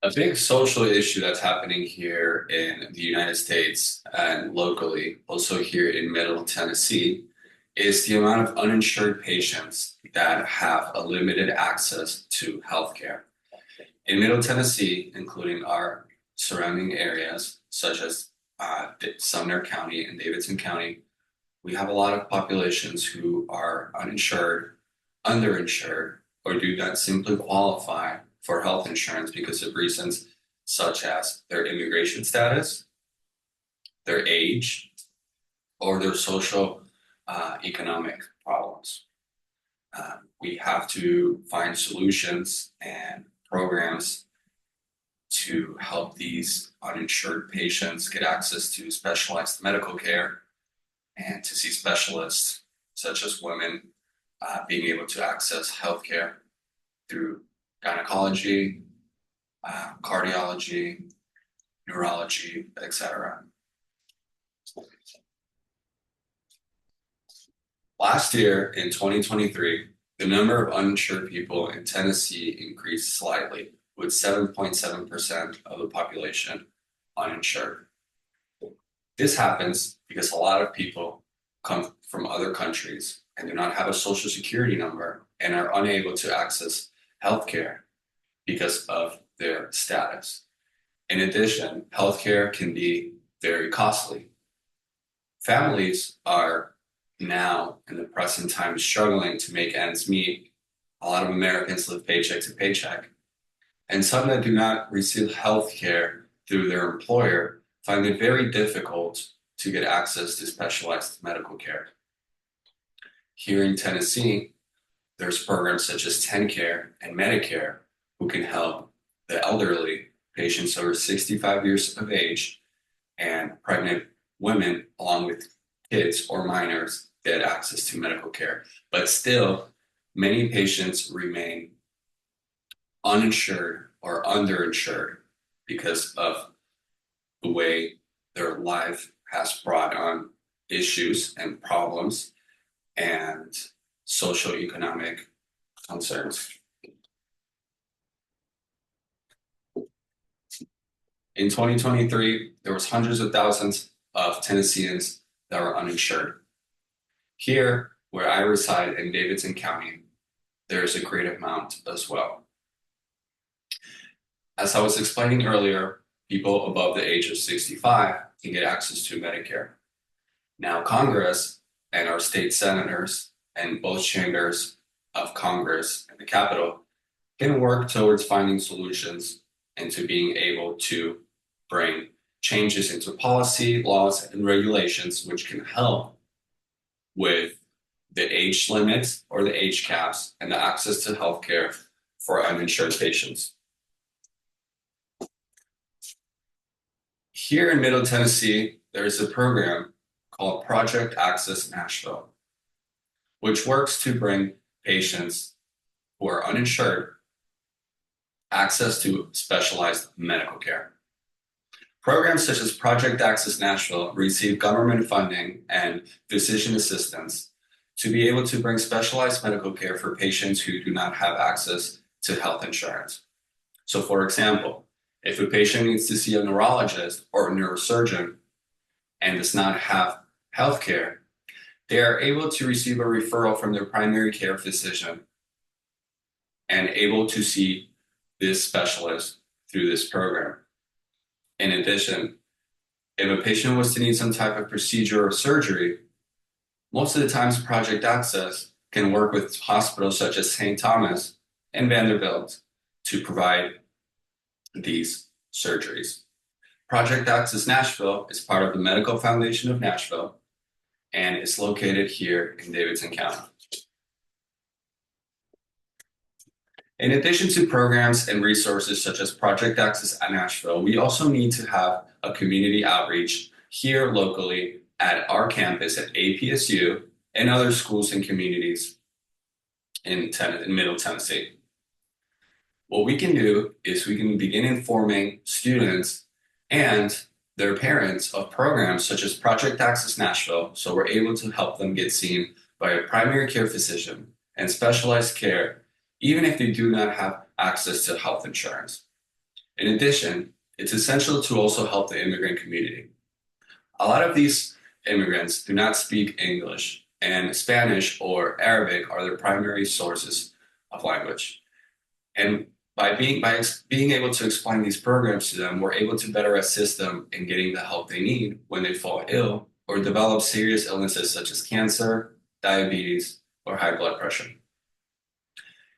A big social issue that's happening here in the United States and locally, also here in Middle Tennessee, is the amount of uninsured patients that have a limited access to healthcare. In Middle Tennessee, including our surrounding areas, such as Sumner County and Davidson County, we have a lot of populations who are uninsured, underinsured, or do not simply qualify for health insurance because of reasons such as their immigration status, their age, or their social economic problems. We have to find solutions and programs to help these uninsured patients get access to specialized medical care and to see specialists such as women being able to access healthcare through gynecology, cardiology, neurology, etc. Last year in 2023, the number of uninsured people in Tennessee increased slightly, with 7.7% of the population uninsured. This happens because a lot of people come from other countries and do not have a social security number and are unable to access healthcare because of their status. In addition, healthcare can be very costly. Families are now in the present time struggling to make ends meet. A lot of Americans live paycheck to paycheck. And some that do not receive health care through their employer find it very difficult to get access to specialized medical care. Here in Tennessee, there's programs such as TennCare and Medicare who can help the elderly, patients over 65 years of age, and pregnant women, along with kids or minors, get access to medical care. But still, many patients remain uninsured or underinsured because of the way their life has brought on issues and problems and socioeconomic concerns. In 2023, there was hundreds of thousands of Tennesseans that were uninsured. Here, where I reside in Davidson County, there is a great amount as well. As I was explaining earlier, people above the age of 65 can get access to Medicare. Now, Congress and our state senators and both chambers of Congress and the Capitol can work towards finding solutions and to being able to bring changes into policy, laws, and regulations, which can help with the age limits or the age caps and the access to healthcare for uninsured patients. Here in Middle Tennessee, there is a program called Project Access Nashville, which works to bring patients who are uninsured access to specialized medical care. Programs such as Project Access Nashville receive government funding and physician assistance to be able to bring specialized medical care for patients who do not have access to health insurance. So, for example, if a patient needs to see a neurologist or a neurosurgeon and does not have health care, they are able to receive a referral from their primary care physician and able to see this specialist through this program. In addition, if a patient was to need some type of procedure or surgery, most of the times Project Access can work with hospitals such as St. Thomas and Vanderbilt to provide these surgeries. Project Access Nashville is part of the Medical Foundation of Nashville and is located here in Davidson County. In addition to programs and resources such as Project Access at Nashville, we also need to have a community outreach here locally at our campus at APSU and other schools and communities in Middle Tennessee. What we can do is we can begin informing students and their parents of programs such as Project Access Nashville, so we're able to help them get seen by a primary care physician and specialized care, even if they do not have access to health insurance. In addition, it's essential to also help the immigrant community. A lot of these immigrants do not speak English, and Spanish or Arabic are their primary sources of language. And being able to explain these programs to them, we're able to better assist them in getting the help they need when they fall ill or develop serious illnesses such as cancer, diabetes, or high blood pressure.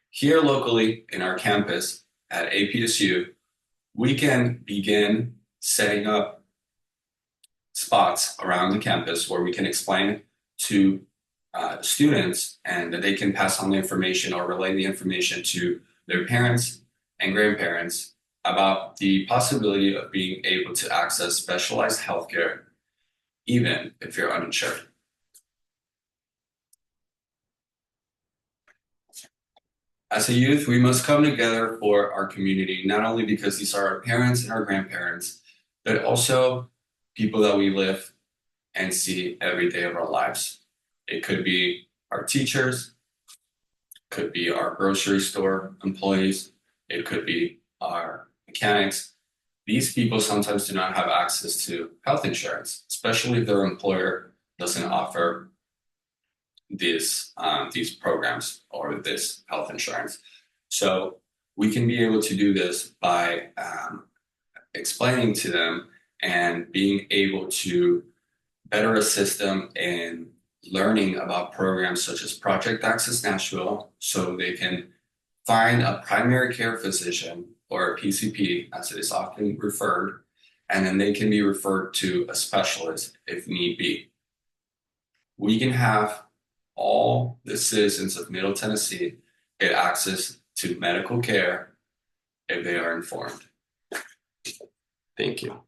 Here locally in our campus at APSU, we can begin setting up spots around the campus where we can explain to students and that they can pass on the information or relay the information to their parents and grandparents about the possibility of being able to access specialized healthcare, even if you're uninsured. As a youth, we must come together for our community, not only because these are our parents and our grandparents, but also people that we live and see every day of our lives. It could be our teachers, could be our grocery store employees, it could be our mechanics. These people sometimes do not have access to health insurance, especially if their employer doesn't offer these programs or this health insurance. So we can be able to do this by explaining to them and being able to better assist them in learning about programs such as Project Access Nashville, so they can find a primary care physician or a PCP, as it is often referred, and then they can be referred to a specialist if need be. We can have all the citizens of Middle Tennessee get access to medical care if they are informed. Thank you.